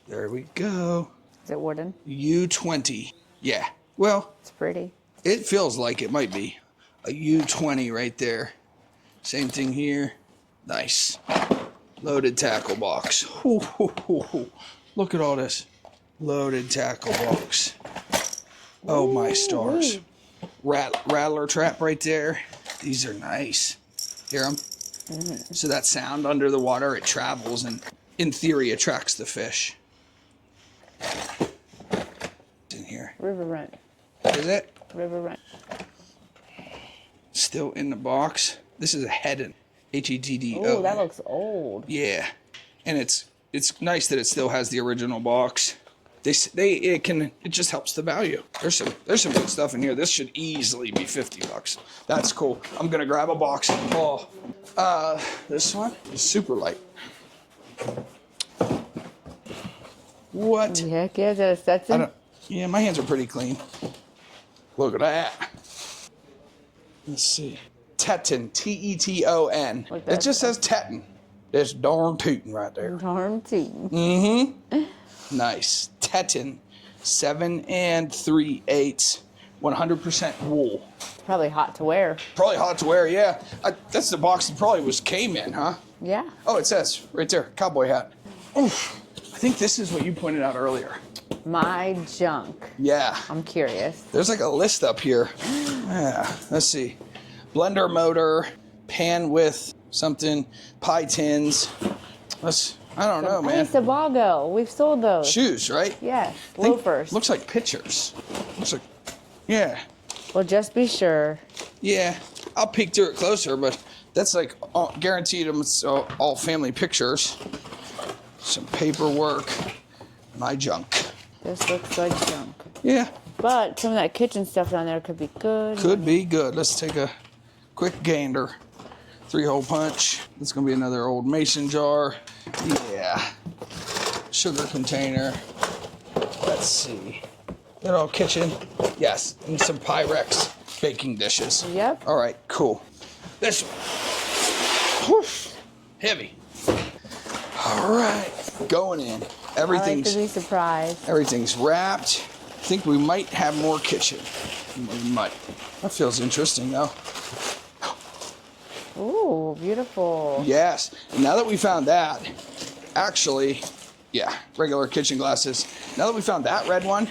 There we go. Is it wooden? U20. Yeah. Well, It's pretty. it feels like it might be. A U20 right there. Same thing here. Nice. Loaded tackle box. Whew, whew, whew, whew. Look at all this. Loaded tackle box. Oh my stars. Rattler trap right there. These are nice. Hear them? So that sound under the water, it travels and in theory attracts the fish. It's in here. River rent. Is it? River rent. Still in the box. This is a Hedden. Heddo. Oh, that looks old. Yeah. And it's nice that it still has the original box. It just helps the value. There's some good stuff in here. This should easily be $50. That's cool. I'm gonna grab a box. Oh, this one is super light. What? Heck yeah, that's it. Yeah, my hands are pretty clean. Look at that. Let's see. Teton, T-E-T-O-N. It just says Teton. It's darn tootin' right there. Darn tootin'. Mm-hmm. Nice. Teton, 7 3/8, 100% wool. Probably hot to wear. Probably hot to wear, yeah. That's the box that probably came in, huh? Yeah. Oh, it says right there, cowboy hat. Oof. I think this is what you pointed out earlier. My junk. Yeah. I'm curious. There's like a list up here. Yeah. Let's see. Blender motor, pan with something, pie tins. I don't know, man. Hey, Sabago. We've sold those. Shoes, right? Yes. Loafers. Looks like pictures. Looks like, yeah. Well, just be sure. Yeah. I'll peek through it closer, but that's like guaranteed them. It's all family pictures. Some paperwork. My junk. This looks like junk. Yeah. But some of that kitchen stuff down there could be good. Could be good. Let's take a quick gander. 3-hole punch. That's gonna be another old mason jar. Yeah. Sugar container. Let's see. That all kitchen. Yes. And some Pyrex baking dishes. Yep. All right. Cool. This one. Whew, heavy. All right. Going in. I like Everything's to be surprised. Everything's wrapped. I think we might have more kitchen. We might. That feels interesting, though. Ooh, beautiful. Yes. And now that we found that, actually, yeah, regular kitchen glasses. Now that we found that red one,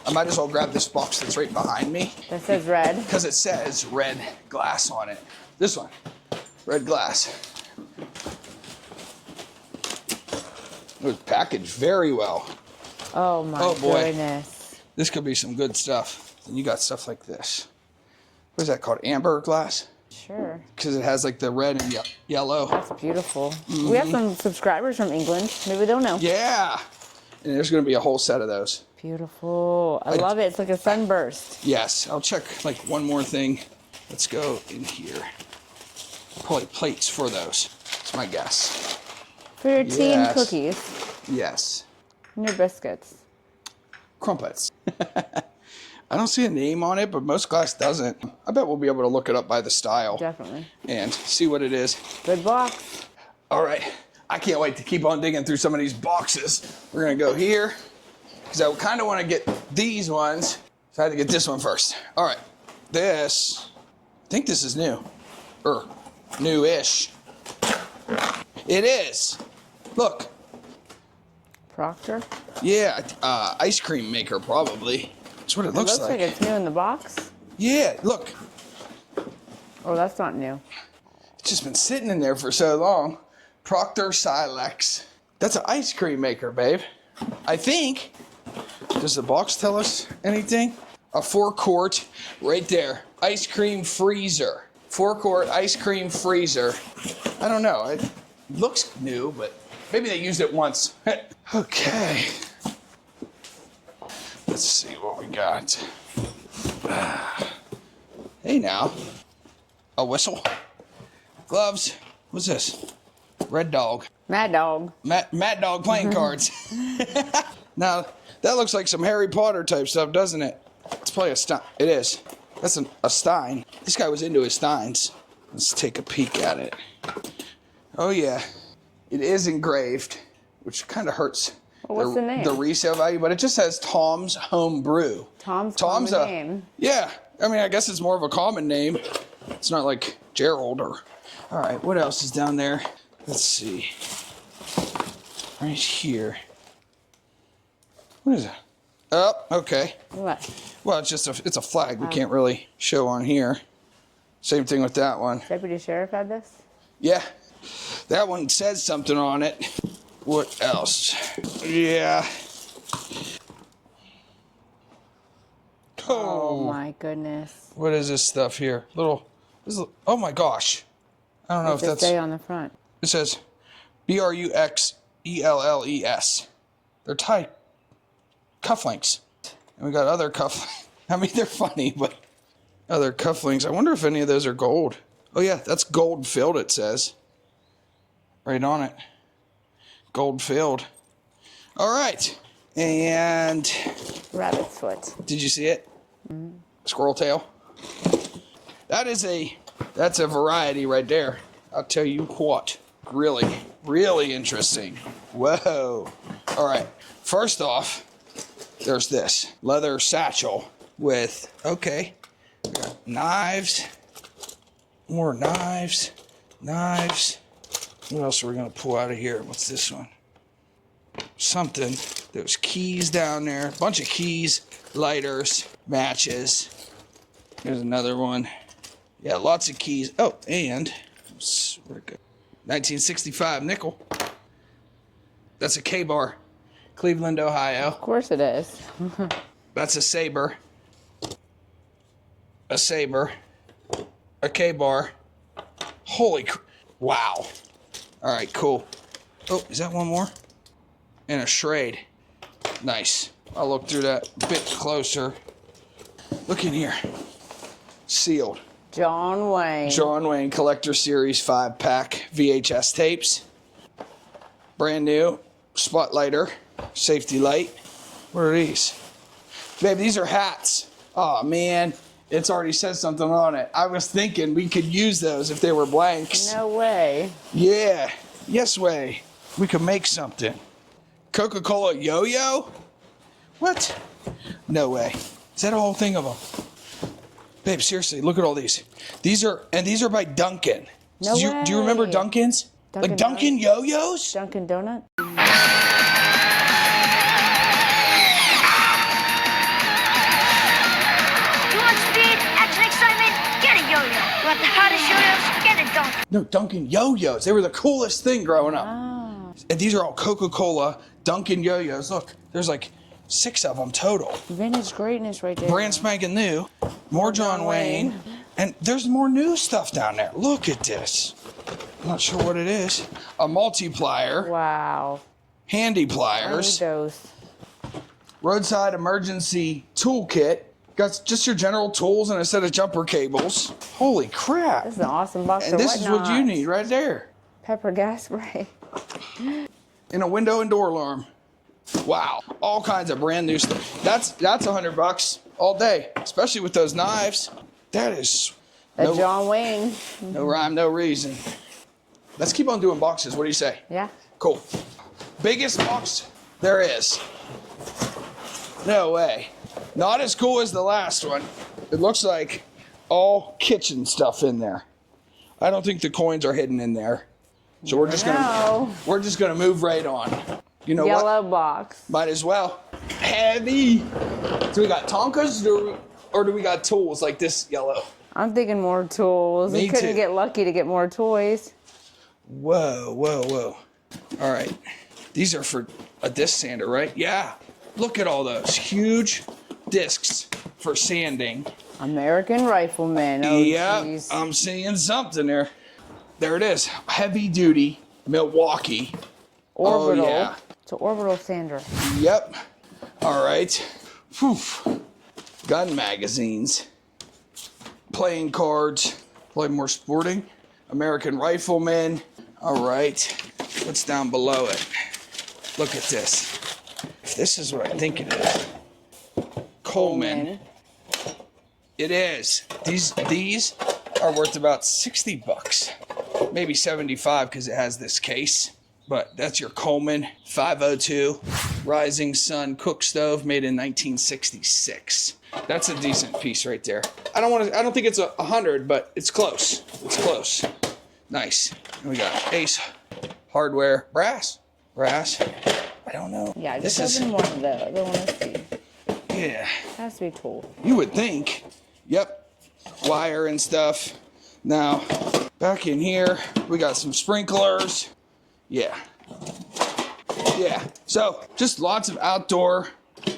I might as well grab this box that's right behind me. That says red. Because it says red glass on it. This one, red glass. It was packaged very well. Oh my goodness. This could be some good stuff. And you got stuff like this. What is that called? Amber glass? Sure. Because it has like the red and yellow. That's beautiful. We have some subscribers from England. Maybe they'll know. Yeah. And there's going to be a whole set of those. Beautiful. I love it. It's like a sunburst. Yes. I'll check like one more thing. Let's go in here. Probably plates for those. That's my guess. For your tea and cookies. Yes. And your biscuits. Crumpets. I don't see a name on it, but most glass doesn't. I bet we'll be able to look it up by the style. Definitely. And see what it is. Good box. All right. I can't wait to keep on digging through some of these boxes. We're going to go here because I kind of want to get these ones. So I had to get this one first. All right. This, I think this is new. Or new-ish. It is. Look. Proctor? Yeah, ice cream maker probably. That's what it looks like. It looks like it's new in the box. Yeah, look. Oh, that's not new. It's just been sitting in there for so long. Proctor Silex. That's an ice cream maker, babe. I think. Does the box tell us anything? A 4-quart right there. Ice cream freezer. 4-quart ice cream freezer. I don't know. It looks new, but maybe they used it once. Okay. Let's see what we got. Hey now. A whistle. Gloves. What's this? Red Dog. Mad Dog. Mad Dog playing cards. Now, that looks like some Harry Potter type stuff, doesn't it? It's probably a Stein. It is. That's a Stein. This guy was into his Steins. Let's take a peek at it. Oh, yeah. It is engraved, which kind of hurts. Well, what's the name? The resale value, but it just says Tom's Home Brew. Tom's common name. Yeah. I mean, I guess it's more of a common name. It's not like Gerald or... All right, what else is down there? Let's see. Right here. What is that? Oh, okay. What? Well, it's just it's a flag we can't really show on here. Same thing with that one. Deputy Sheriff had this? Yeah. That one says something on it. What else? Yeah. Oh my goodness. What is this stuff here? Oh my gosh. I don't know if that's... say on the front. It says BRUXELLES. They're Thai cufflinks. And we got other cufflinks. I mean, they're funny, but other cufflinks. I wonder if any of those are gold. Oh yeah, that's gold filled, it says. Right on it. Gold filled. All right. And Rabbit's foot. did you see it? Squirrel tail. That's a variety right there. I'll tell you what. Really, really interesting. Whoa. All right. First off, there's this leather satchel with, okay, we got knives, more knives. What else are we gonna pull out of here? What's this one? Something. There's keys down there, a bunch of keys, lighters, matches. Here's another one. Yeah, lots of keys. Oh, and where'd it go? 1965 nickel. That's a K-bar. Cleveland, Ohio. Of course it is. That's a saber. A saber. A K-bar. Holy wow. All right, cool. Oh, is that one more? And a Schrade. Nice. I'll look through that a bit closer. Look in here. Sealed. John Wayne. John Wayne Collector Series 5-pack VHS tapes. Brand new spotlighter, safety light. What are these? Babe, these are hats. Oh man, it's already said something on it. I was thinking we could use those if they were blanks. No way. Yeah, yes way. We could make something. Coca-Cola yo-yo? What? No way. Is that a whole thing of them? Babe, seriously, look at all these. These are by Dunkin'. No way. Do you remember Dunkin's? Like Dunkin' yo-yos? Dunkin' Donut? You want speed, action, excitement? Get a yo-yo. You want the hottest yo-yos? Get a Dunkin'. No, Dunkin' yo-yos. They were the coolest thing growing up. Oh. And these are all Coca-Cola Dunkin' yo-yos. Look, there's like 6 of them total. Vintage greatness right there. Brand spanking new. More John Wayne. And there's more new stuff down there. Look at this. I'm not sure what it is. A multiplier. Wow. Handy I need pliers. those. Roadside emergency toolkit. Got just your general tools and a set of jumper cables. Holy crap. This is an awesome box And of this is what you need right there. Pepper gas spray. And a window and door alarm. Wow. All kinds of brand new stuff. That's $100 all day, especially with those knives. That is John Wayne. no rhyme, no reason. Let's keep on doing boxes. What do you say? Yeah. Cool. Biggest box there is. No way. Not as cool as the last one. It looks like all kitchen stuff in there. I don't think the coins are hidden in there. So we're just gonna move right on. You know Yellow what? box. Might as well. Heavy. Do we got Tonkas or do we got tools like this yellow? I'm thinking more tools. Me We couldn't too. get lucky to get more toys. Whoa, whoa, whoa. All right. These are for a disc sander, right? Yeah. Look at all those huge discs for sanding. American Rifleman. Oh, Yeah, jeez. I'm seeing something there. There it is. Heavy duty Milwaukee. Orbital. Oh, yeah. It's an orbital sander. Yep. All right. Whew. Gun magazines. Playing cards. Play more sporting. American Rifleman. All right. What's down below it? Look at this. If this is what I think it is. Coleman. It is. These are worth about $60. Maybe 75 because it has this case. But that's your Coleman 502 Rising Sun cook stove made in 1966. That's a decent piece right there. I don't think it's 100, but it's close. It's close. Nice. And we got Ace hardware brass. I don't know. Yeah, just open one of the other one. Let's see. Yeah. It has to be tool. You would think. Yep. Wire and stuff. Now, back in here, we got some sprinklers. Yeah. Yeah. So, just lots of outdoor,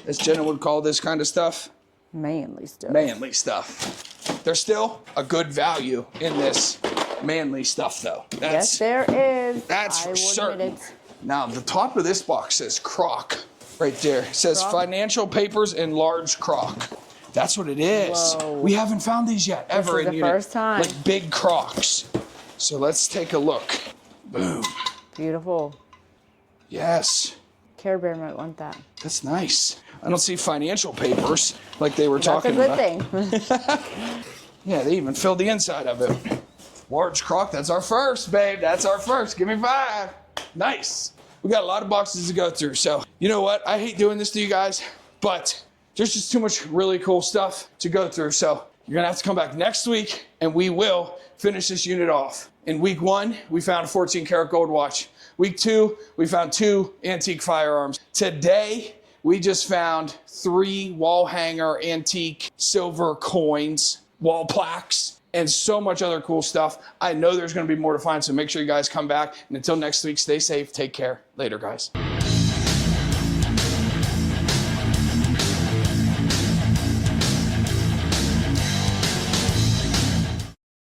as Jenna would call this kind of stuff. Manly stuff. Manly stuff. There's still a good value in this manly stuff, though. Yes, there is. That's I for will certain. admit it. Now, the top of this box says crock right there. It says Crock? financial papers in large crock. That's what it is. Whoa. We haven't found these yet, ever is in the unit. first time. Like big crocks. So let's take a look. Boom. Beautiful. Yes. Care Bear might want that. That's nice. I don't see financial papers like they were talking about. That's a good thing. Yeah, they even filled the inside of it. Large crock, that's our first, babe. That's our first. Give me 5. Nice. We got a lot of boxes to go through. So, you know what? I hate doing this to you guys, but there's just too much really cool stuff to go through. So you're going to have to come back next week, and we will finish this unit off. In week 1, we found a 14 karat gold watch. Week 2, we found 2 antique firearms. Today, we just found 3 wall hanger antique silver coins, wall plaques, and so much other cool stuff. I know there's going to be more to find, so make sure you guys come back. And until next week, stay safe. Take care. Later, guys.